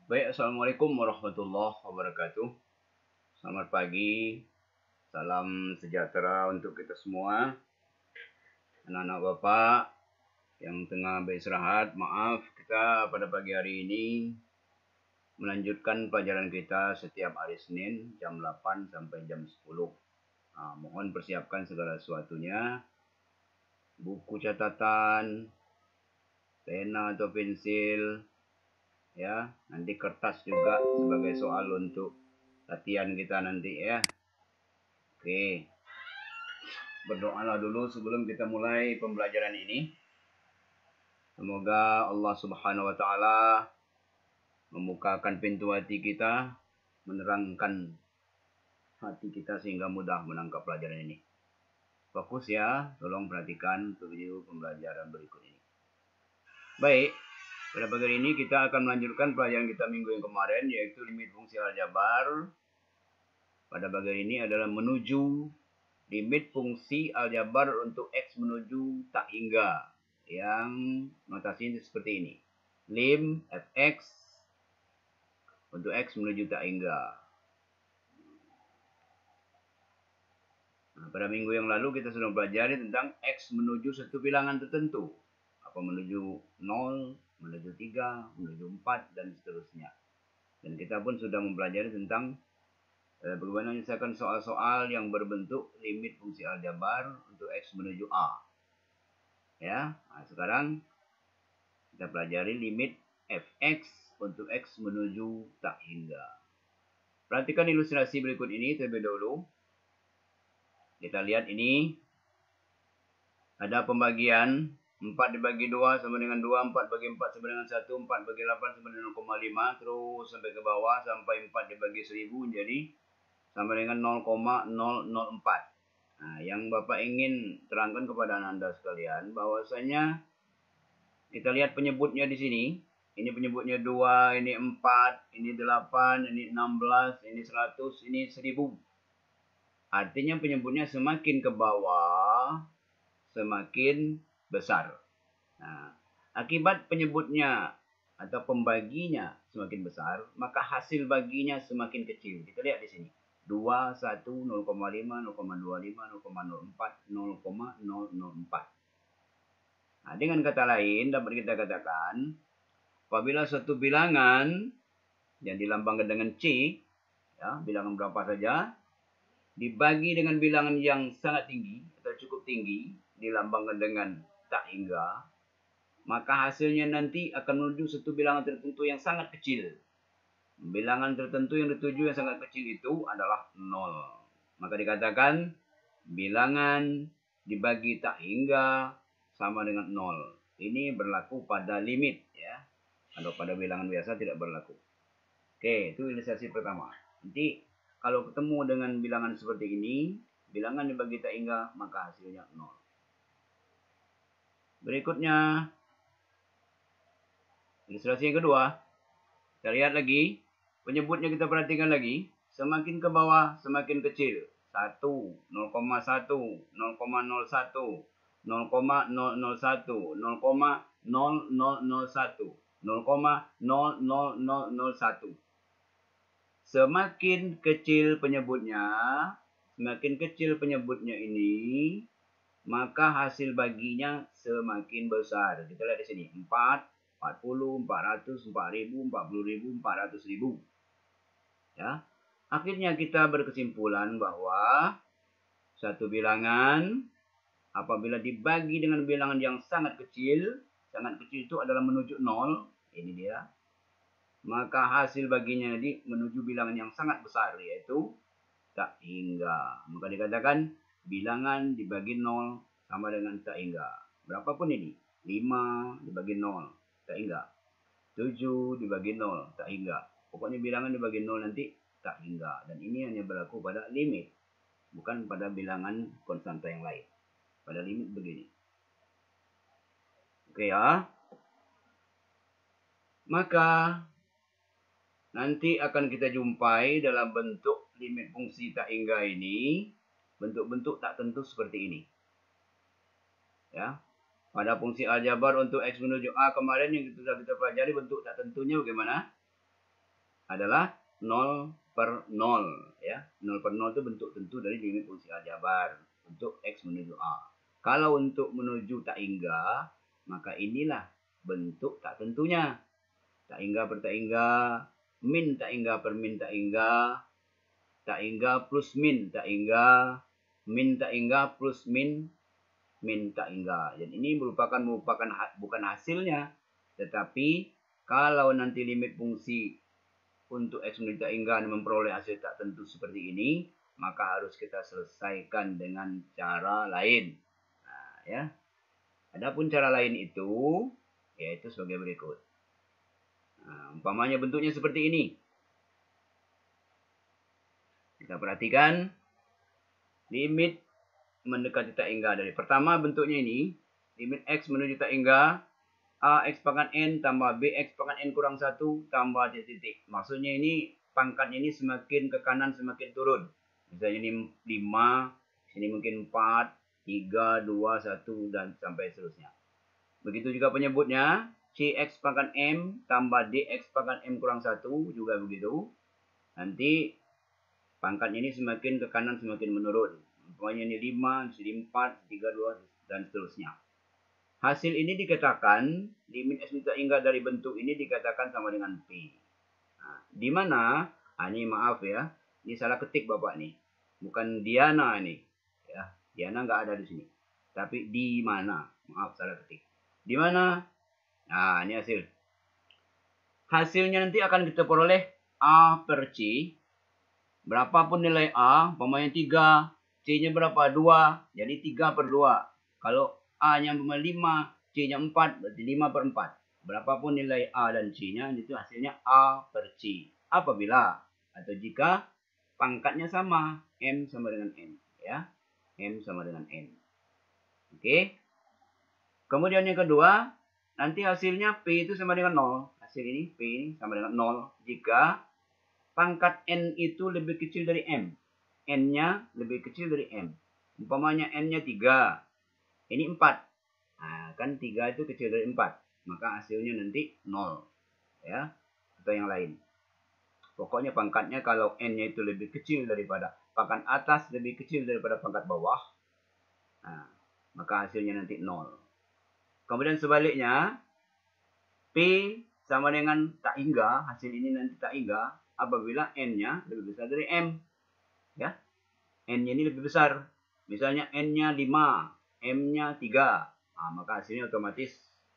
Baik, Assalamualaikum warahmatullahi wabarakatuh. Selamat pagi, salam sejahtera untuk kita semua. Anak-anak Bapak yang tengah beristirahat, maaf kita pada pagi hari ini melanjutkan pelajaran kita setiap hari Senin jam 8 sampai jam 10. Mohon persiapkan segala sesuatunya, buku catatan, pena atau pensil, ya, nanti kertas juga sebagai soal untuk latihan kita nanti ya. Oke, berdoalah dulu sebelum kita mulai pembelajaran ini. Semoga Allah Subhanahu wa taala membukakan pintu hati kita, menerangkan hati kita sehingga mudah menangkap pelajaran ini. Fokus ya, tolong perhatikan untuk video pembelajaran berikut ini. Baik, pada pagi hari ini kita akan melanjutkan pelajaran kita minggu yang kemarin, yaitu limit fungsi aljabar. Pada pagi hari ini adalah menuju limit fungsi aljabar untuk X menuju tak hingga. Yang notasinya seperti ini. Lim fx untuk X menuju tak hingga. Nah, pada minggu yang lalu kita sudah pelajari tentang X menuju satu bilangan tertentu. Apa menuju 0, menuju 3, menuju 4, dan seterusnya. Dan kita pun sudah mempelajari tentang bagaimana menyelesaikan soal-soal yang berbentuk limit fungsi aljabar untuk X menuju A. Ya, nah, sekarang kita pelajari limit fx untuk X menuju tak hingga. Perhatikan ilustrasi berikut ini terlebih dahulu. Kita lihat ini. Ada pembagian 4 dibagi 2 sama dengan 2, 4 bagi 4 sama dengan 1, 4 bagi 8 sama dengan 0,5, terus sampai ke bawah sampai 4 dibagi 1000 jadi sama dengan 0,004. Nah, yang Bapak ingin terangkan kepada Anda sekalian bahwasanya kita lihat penyebutnya di sini. Ini penyebutnya 2, ini 4, ini 8, ini 16, ini 100, ini 1000. Artinya penyebutnya semakin ke bawah, semakin besar. Nah, akibat penyebutnya atau pembaginya semakin besar, maka hasil baginya semakin kecil. Kita lihat di sini. 2, 1, 0,5, 0,25, 0,04, 0,004. Nah, dengan kata lain dapat kita katakan apabila suatu bilangan yang dilambangkan dengan C, ya, bilangan berapa saja, dibagi dengan bilangan yang sangat tinggi atau cukup tinggi, dilambangkan dengan tak hingga, maka hasilnya nanti akan menuju satu bilangan tertentu yang sangat kecil. Bilangan tertentu yang dituju yang sangat kecil itu adalah 0. Maka dikatakan bilangan dibagi tak hingga sama dengan 0. Ini berlaku pada limit ya. Kalau pada bilangan biasa tidak berlaku. Oke, itu ilustrasi pertama. Nanti kalau ketemu dengan bilangan seperti ini, bilangan dibagi tak hingga, maka hasilnya 0. Berikutnya, ilustrasi yang kedua. Kita lihat lagi, penyebutnya kita perhatikan lagi. Semakin ke bawah, semakin kecil. 1, 0,1, 0,01, 0,001, 0,0001, 0,00001. Semakin kecil penyebutnya ini, maka hasil baginya semakin besar. Kita lihat di sini, 4, 40, 400, 4000, 40.000, 400.000. Ya. Akhirnya kita berkesimpulan bahwa satu bilangan apabila dibagi dengan bilangan yang sangat kecil itu adalah menuju 0, ini dia. Maka hasil baginya nanti menuju bilangan yang sangat besar, yaitu tak hingga. Maka dikatakan bilangan dibagi 0 sama dengan tak hingga. Berapapun ini, 5 dibagi 0, tak hingga. 7 dibagi 0, tak hingga. Pokoknya bilangan dibagi 0 nanti tak hingga. Dan ini hanya berlaku pada limit, bukan pada bilangan konstanta yang lain. Pada limit begini. Oke ya. Maka nanti akan kita jumpai dalam bentuk limit fungsi tak hingga ini, bentuk-bentuk tak tentu seperti ini. Ya. Pada fungsi aljabar untuk X menuju A kemarin yang sudah kita pelajari bentuk tak tentunya bagaimana? adalah 0/0 ya. 0/0 itu bentuk tentu dari limit fungsi aljabar untuk X menuju A. Kalau untuk menuju tak hingga, maka inilah bentuk tak tentunya. Tak hingga per tak hingga, min tak hingga per min tak hingga plus min tak hingga, min tak hingga plus min tak hingga. Jadi ini merupakan bukan hasilnya, tetapi kalau nanti limit fungsi untuk X menuju tak hingga memperoleh hasil tak tentu seperti ini, maka harus kita selesaikan dengan cara lain. Nah, ya. Adapun cara lain itu yaitu sebagai berikut. Nah, umpamanya bentuknya seperti ini. Kita perhatikan limit mendekati tak hingga dari pertama bentuknya ini, limit X menuju tak hingga AX pangkat N tambah BX pangkat N kurang 1 tambah titik. Maksudnya ini pangkatnya ini semakin ke kanan semakin turun. Misalnya ini 5, sini mungkin 4, 3, 2, 1 dan sampai seterusnya. Begitu juga penyebutnya, CX pangkat M tambah DX pangkat M kurang 1 juga begitu. Nanti pangkatnya ini semakin ke kanan semakin menurun. Umpamanya ini 5, sini 4, 3, 2 dan seterusnya. Hasil ini dikatakan, limit X tak hingga dari bentuk ini dikatakan sama dengan P. Nah, di mana? Ini maaf ya, ini salah ketik Bapak nih. Bukan Diana nih. Ya, Diana nggak ada di sini. Tapi di mana? Maaf, salah ketik. Di mana? Nah, ini hasil. Hasilnya nanti akan kita peroleh A per C. Berapapun nilai A, umpamanya 3, C-nya berapa? 2. Jadi 3/2. Kalau A-nya 5, C-nya 4, berarti 5/4. Berapapun nilai A dan C-nya, itu hasilnya A per C. Apabila atau jika pangkatnya sama, M sama dengan N. Ya, M sama dengan N. Oke. Kemudian yang kedua, nanti hasilnya P itu sama dengan 0. Hasil ini, P ini sama dengan 0. Jika pangkat N itu lebih kecil dari M. N-nya lebih kecil dari M. Umpamanya N-nya 3. Ini 4. Nah, kan 3 itu kecil dari 4. Maka hasilnya nanti 0. Ya, atau yang lain. Pokoknya pangkatnya kalau N-nya itu lebih kecil daripada pangkat atas, lebih kecil daripada pangkat bawah. Nah, maka hasilnya nanti 0. Kemudian sebaliknya, P sama dengan tak hingga, hasil ini nanti tak hingga, apabila N-nya lebih besar dari M. Ya, N-nya ini lebih besar. Misalnya N-nya 5, M-nya 3. Nah, maka hasilnya otomatis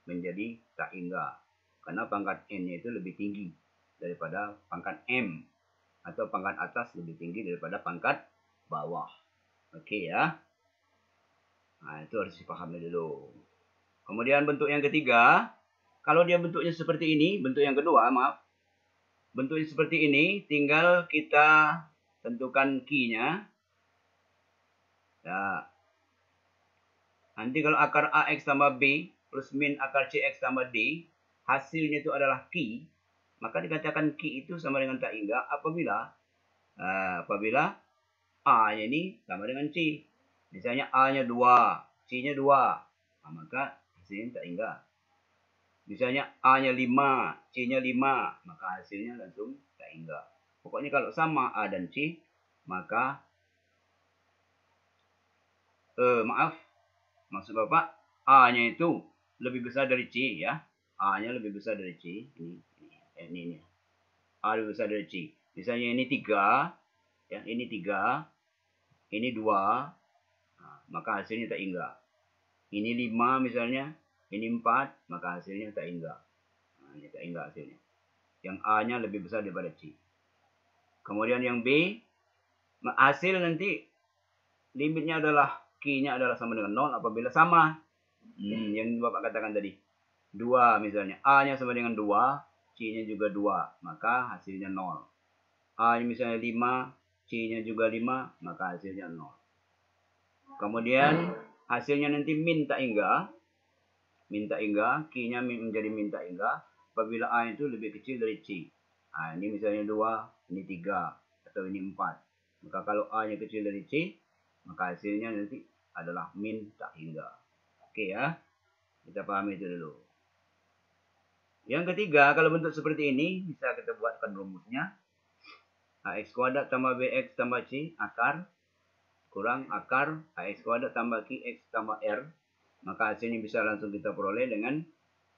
menjadi tak hingga. Karena pangkat N-nya itu lebih tinggi daripada pangkat M. Atau pangkat atas lebih tinggi daripada pangkat bawah. Oke ya. Nah, itu harus dipahami dulu. Kemudian bentuk yang ketiga, kalau dia bentuknya seperti ini, bentuk yang kedua, maaf. Bentuknya seperti ini, tinggal kita tentukan key-nya. Ya. Nanti kalau akar AX tambah B plus min akar CX tambah D, hasilnya itu adalah key, maka dikatakan key itu sama dengan tak hingga apabila A-nya ini sama dengan C. Misalnya A-nya 2, C-nya 2, nah, maka hasilnya tak hingga. Misalnya A-nya 5, C-nya 5, maka hasilnya langsung tak hingga. Pokoknya kalau sama A dan C, maka maksud Bapak, A-nya itu lebih besar dari C ya. A-nya lebih besar dari C. Ini. A lebih besar dari C. Misalnya ini 3, ya, ini 3, ini 2, nah, maka hasilnya tak hingga. Ini 5 misalnya, ini 4, maka hasilnya tak hingga. Nah, ini tak hingga hasilnya. Yang A-nya lebih besar daripada C. Kemudian yang B, hasil nanti limitnya adalah Q-nya adalah sama dengan 0 apabila sama. Yang Bapak katakan tadi. 2 misalnya. A-nya sama dengan 2. C-nya juga 2. Maka hasilnya 0. A-nya misalnya 5. C-nya juga 5. Maka hasilnya 0. Kemudian hasilnya nanti min tak hingga. Min tak hingga. Q-nya menjadi min tak hingga. Apabila A itu lebih kecil dari C. Nah, ini misalnya 2. Ini 3. Atau ini 4. Maka kalau A-nya kecil dari C, maka hasilnya nanti adalah min tak hingga. Oke ya. Kita pahami itu dulu. Yang ketiga, kalau bentuk seperti ini, bisa kita buatkan rumusnya. AX kuadrat tambah BX tambah C, akar, kurang akar AX kuadrat tambah QX tambah R. Maka hasilnya bisa langsung kita peroleh dengan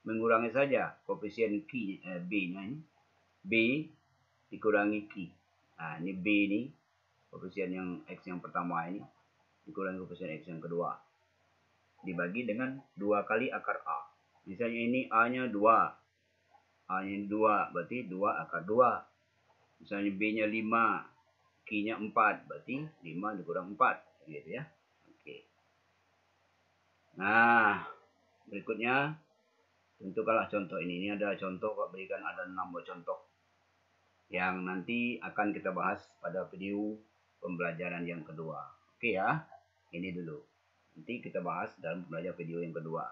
mengurangi saja koefisien B-nya ini. B dikurangi Q. Nah, ini B ini, koefisien yang X yang pertama ini, dikurangi koefisien X yang kedua. Dibagi dengan 2 kali akar A. Misalnya ini A-nya 2. A-nya 2, berarti 2 akar 2. Misalnya B-nya 5, Q-nya 4, berarti 5 dikurang 4. Gitu ya. Oke. Nah, berikutnya, tentukanlah contoh ini. Ini adalah contoh, Pak berikan ada 6 buah contoh. Yang nanti akan kita bahas pada video pembelajaran yang kedua. Oke ya, ini dulu. Nanti kita bahas dalam pembelajaran video yang kedua.